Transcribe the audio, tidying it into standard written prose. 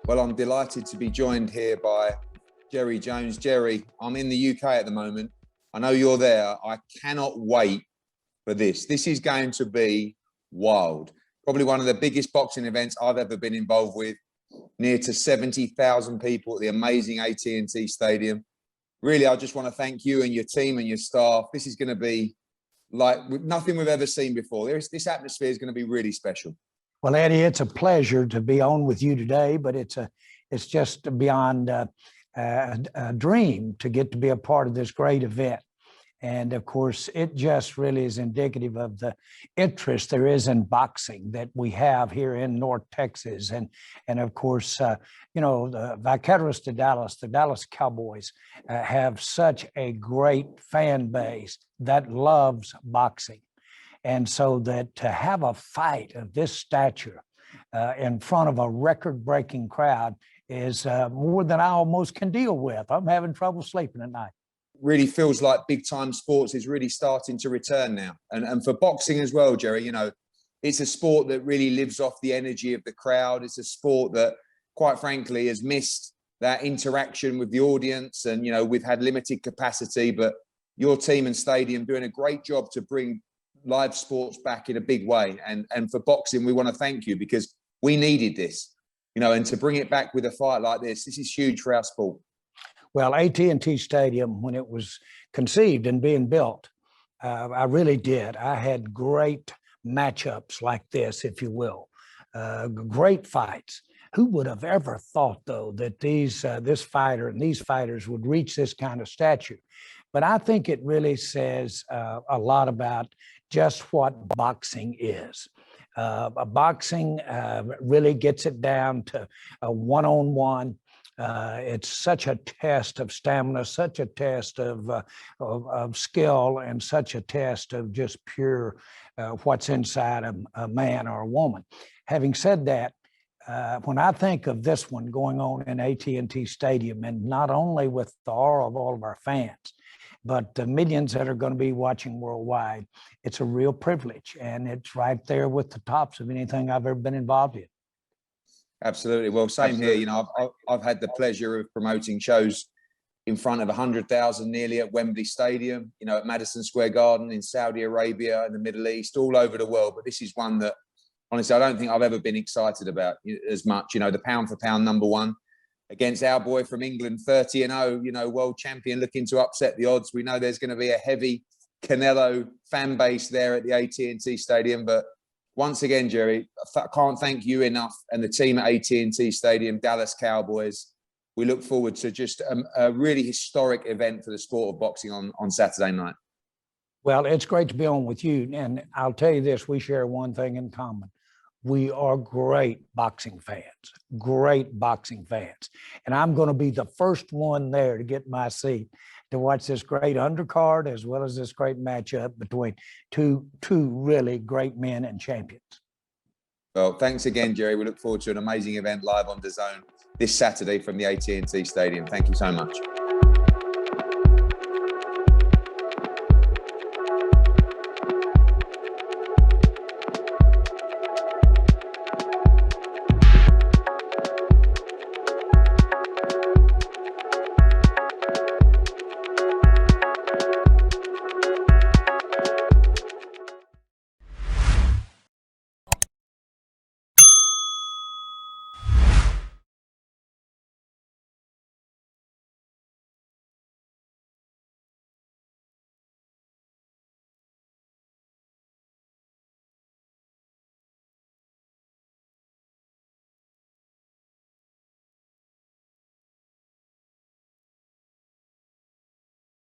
Well, I'm delighted to be joined here by Jerry Jones. Jerry, I'm in the UK at the moment. I know you're there. I cannot wait for this. This is going to be wild. Probably one of the biggest boxing events I've ever been involved with. Near to 70,000 people at the amazing AT&T Stadium. Really, I just want to thank you and your team and your staff. This is going to be like nothing we've ever seen before. This atmosphere is going to be really special. Well, Eddie, it's a pleasure to be on with you today, but it's just beyond a dream to get to be a part of this great event. And of course, it just really is indicative of the interest there is in boxing that we have here in North Texas. And of course, you know, the vicarious to Dallas, the Dallas Cowboys have such a great fan base that loves boxing. And so that to have a fight of this stature in front of a record-breaking crowd is more than I almost can deal with. I'm having trouble sleeping at night. Really feels like big-time sports is really starting to return now. And for boxing as well, Jerry, you know, it's a sport that really lives off the energy of the crowd. It's a sport that, quite frankly, has missed that interaction with the audience. And, you know, we've had limited capacity, but your team and stadium doing a great job to bring live sports back in a big way. And for boxing, we want to thank you because we needed this, you know, and to bring it back with a fight like this is huge for our sport. Well, AT&T Stadium, when it was conceived and being built, I really did. I had great matchups like this, if you will, great fights. Who would have ever thought, though, that this fighter and these fighters would reach this kind of stature? But I think it really says a lot about just what boxing is. Boxing really gets it down to a one-on-one. It's such a test of stamina, such a test of skill, and such a test of just pure what's inside a man or a woman. Having said that, when I think of this one going on in AT&T Stadium, and not only with the aura of all of our fans, but the millions that are going to be watching worldwide, it's a real privilege. And it's right there with the tops of anything I've ever been involved in. Absolutely. Well, same here. You know, I've had the pleasure of promoting shows in front of 100,000 nearly at Wembley Stadium, you know, at Madison Square Garden, in Saudi Arabia, in the Middle East, all over the world. But this is one that, honestly, I don't think I've ever been excited about as much. You know, the pound for pound #1 against our boy from England, 30-0, you know, world champion, looking to upset the odds. We know there's going to be a heavy Canelo fan base there at the AT&T Stadium. But once again, Jerry, I can't thank you enough, and the team at AT&T Stadium, Dallas Cowboys. We look forward to just a really historic event for the sport of boxing on Saturday night. Well, it's great to be on with you. And I'll tell you this, we share one thing in common. We are great boxing fans, great boxing fans. And I'm going to be the first one there to get my seat to watch this great undercard as well as this great matchup between two really great men and champions. Well, thanks again, Jerry. We look forward to an amazing event live on DAZN this Saturday from the AT&T Stadium. Thank you so much.